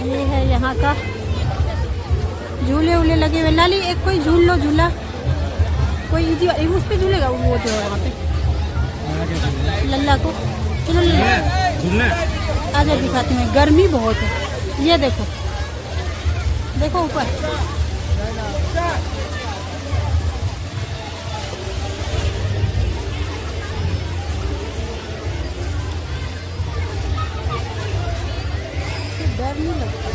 ये है यहाँ का झूले वूले लगे हुए। लाली एक कोई झूल लो झूला, कोई इजी उस पे झूलेगा वो जो है वहाँ पे लल्ला को। चलो लल्ला आजा दिखाती हूँ। गर्मी बहुत है, ये देखो देखो ऊपर। डर नहीं लगता।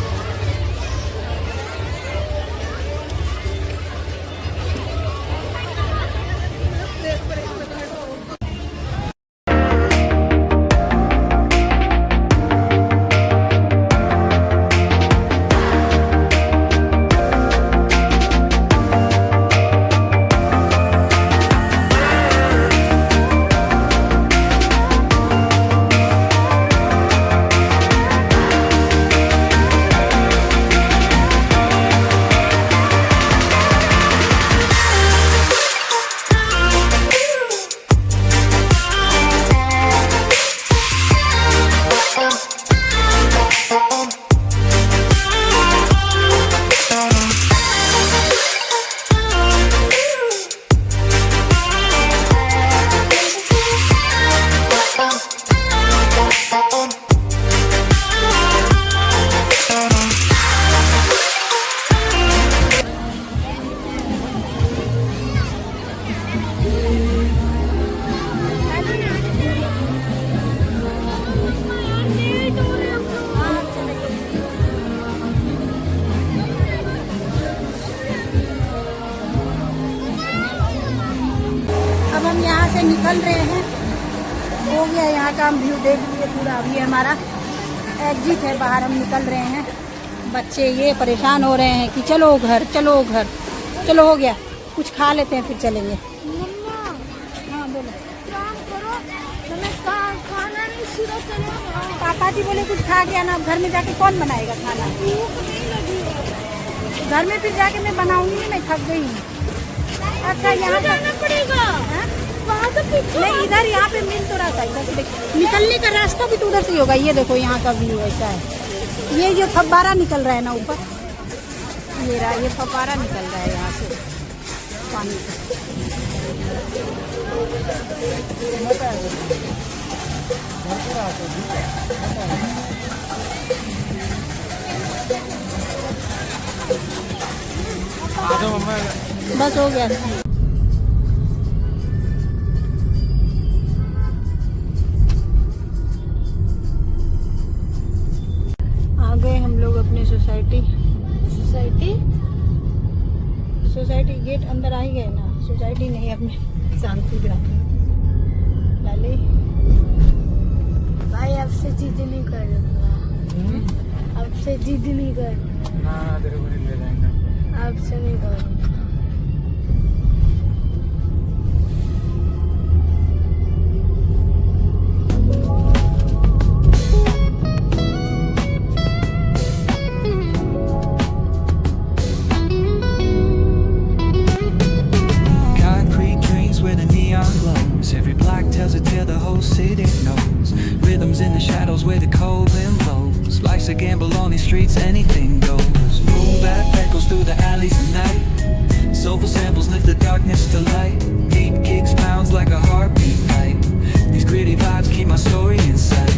से निकल रहे हैं, हो गया यहाँ का हम व्यू देख लिए पूरा। अभी हमारा एग्जिट है, बाहर हम निकल रहे हैं। बच्चे ये परेशान हो रहे हैं कि चलो घर चलो घर, चलो हो गया कुछ खा लेते हैं फिर चलेंगे। हाँ बोलो। पापा जी बोले कुछ खा गया ना, घर में जाके कौन बनाएगा खाना। घर में फिर जाके मैं बनाऊंगी, मैं थक गई हूँ। अच्छा यहाँ जाना पड़ेगा वहाँ से नहीं, इधर यहाँ पे मिल तो रहा था। इधर से निकलने का रास्ता भी तो उधर से होगा। ये देखो यहाँ का व्यू ऐसा है। ये जो फव्वारा निकल रहा है ना ऊपर, ये रहा, ये फव्वारा निकल रहा है यहाँ से पानी बस हो गया। आ गए हम लोग अपने सोसाइटी गेट अंदर आ ही गए ना। सोसाइटी नहीं, अपने शांति ग्राम। लाले भाई आपसे जिद नहीं करूँगा, आपसे जिद नहीं करूँगा, आपसे नहीं करूँगा। Every block tells a tale the whole city knows. Rhythms in the shadows where the cold wind blows. Life's a gamble on these streets, anything goes. Boom bap echoes through the alleys at night. Soulful samples lift the darkness to light. Beat kicks pounds like a heartbeat fight. These gritty vibes keep my story in sight.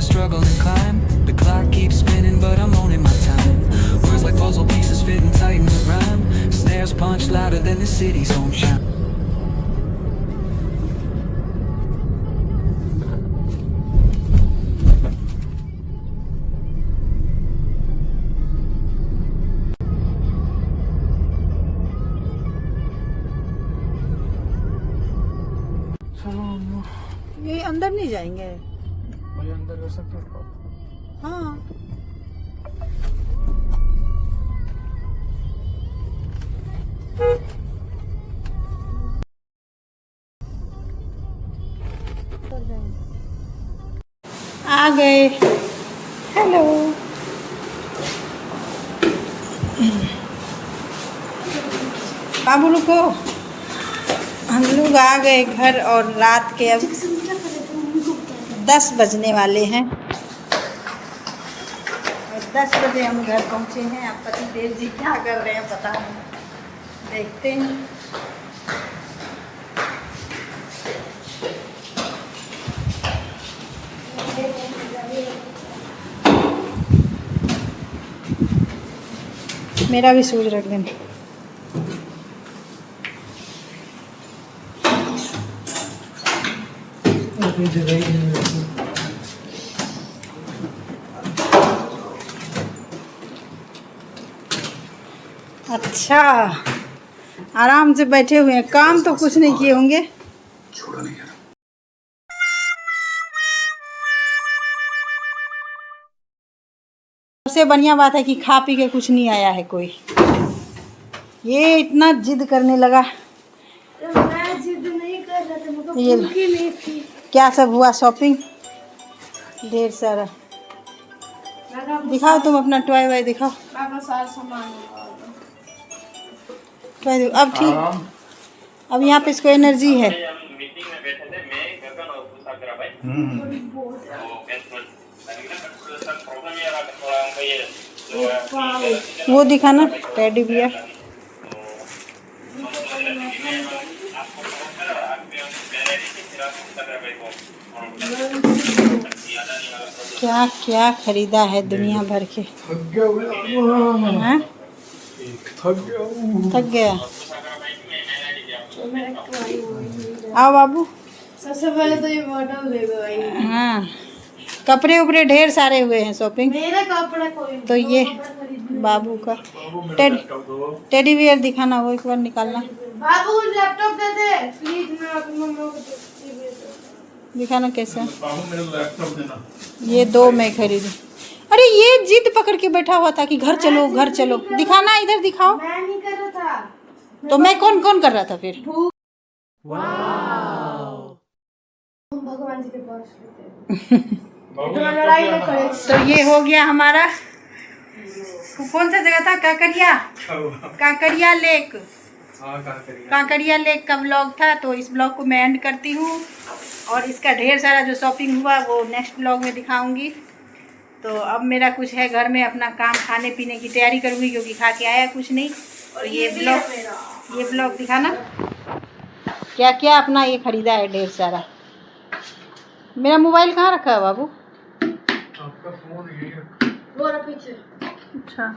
Struggle and climb. The clock keeps spinning, but I'm owning my time. Words like puzzle pieces fitting tight in the rhyme. Snares punch louder than the city's home chime. ये अंदर नहीं जाएंगे। अंदर कर सकते हो? हाँ आ गए। हेलो बाबू रुको, हम लोग आ गए घर और रात के अब 10 बजने वाले हैं और 10 बजे हम घर पहुँचे हैं। अब पति देव जी क्या कर रहे हैं पता नहीं, देखते हैं। मेरा भी सूज रख देना। अच्छा, आराम से बैठे हुए हैं, काम तो कुछ नहीं किए होंगे। सबसे बढ़िया बात है कि खा पी के कुछ नहीं आया है कोई। ये इतना जिद करने लगा। मैं जिद नहीं कर रहा था, मुझको ये भूख ही नहीं थी। क्या सब हुआ शॉपिंग? ढेर सारा। दिखाओ तुम अपना टॉय वाय दिखाओ। सारा सामान टॉय दिखाओ। अब ठीक, अब यहाँ पे इसको एनर्जी है। वो दिखाना टेडी बियर। क्या क्या खरीदा है दुनिया भर के। हाँ? थक गया। आओ बाबू। सबसे पहले तो ये बॉटल ले दो भाई। हाँ, कपड़े उपड़े ढेर सारे हुए हैं शॉपिंग। मेरा कपड़ा कोई तो ये बाबू का टेडी बियर दिखाना, वो एक बार निकालना। बाबू लैपटॉप दे दे प्लीज, मैं अपनी मम्मा को दिखाना कैसा। बाबू मेरा लैपटॉप देना। ये 2 मैं खरीदी। अरे ये जिद पकड़ के बैठा हुआ था कि घर चलो घर चलो। दिखाना, इधर दिखाओ। मैं नहीं कर रहा था। तो मैं कौन कौन कर रहा था फिर? भगवान जी के पास इतना लड़ाई न करे। तो ये हो गया हमारा, कौन सा जगह था? काकरिया, काकरिया लेक। काकरिया लेक का ब्लॉग था। तो इस ब्लॉग को मैं एंड करती हूँ और इसका ढेर सारा जो शॉपिंग हुआ वो नेक्स्ट ब्लॉग में दिखाऊंगी। तो अब मेरा कुछ है घर में अपना काम, खाने पीने की तैयारी करूँगी क्योंकि खा के आया कुछ नहीं। और ये ब्लॉग दिखाना क्या क्या अपना ये खरीदा है ढेर सारा। मेरा मोबाइल कहाँ रखा है बाबू? आपका फोन यही है। वो रहा पीछे। अच्छा,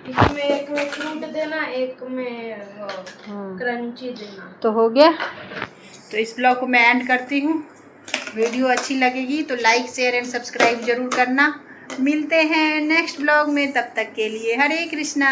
इसमें एक में फ्रूट देना, एक में क्रंची देना। तो हो गया। तो इस ब्लॉग को मैं एंड करती हूँ। वीडियो अच्छी लगेगी तो लाइक शेयर एंड सब्सक्राइब जरूर करना। मिलते हैं नेक्स्ट ब्लॉग में, तब तक के लिए हरे कृष्णा।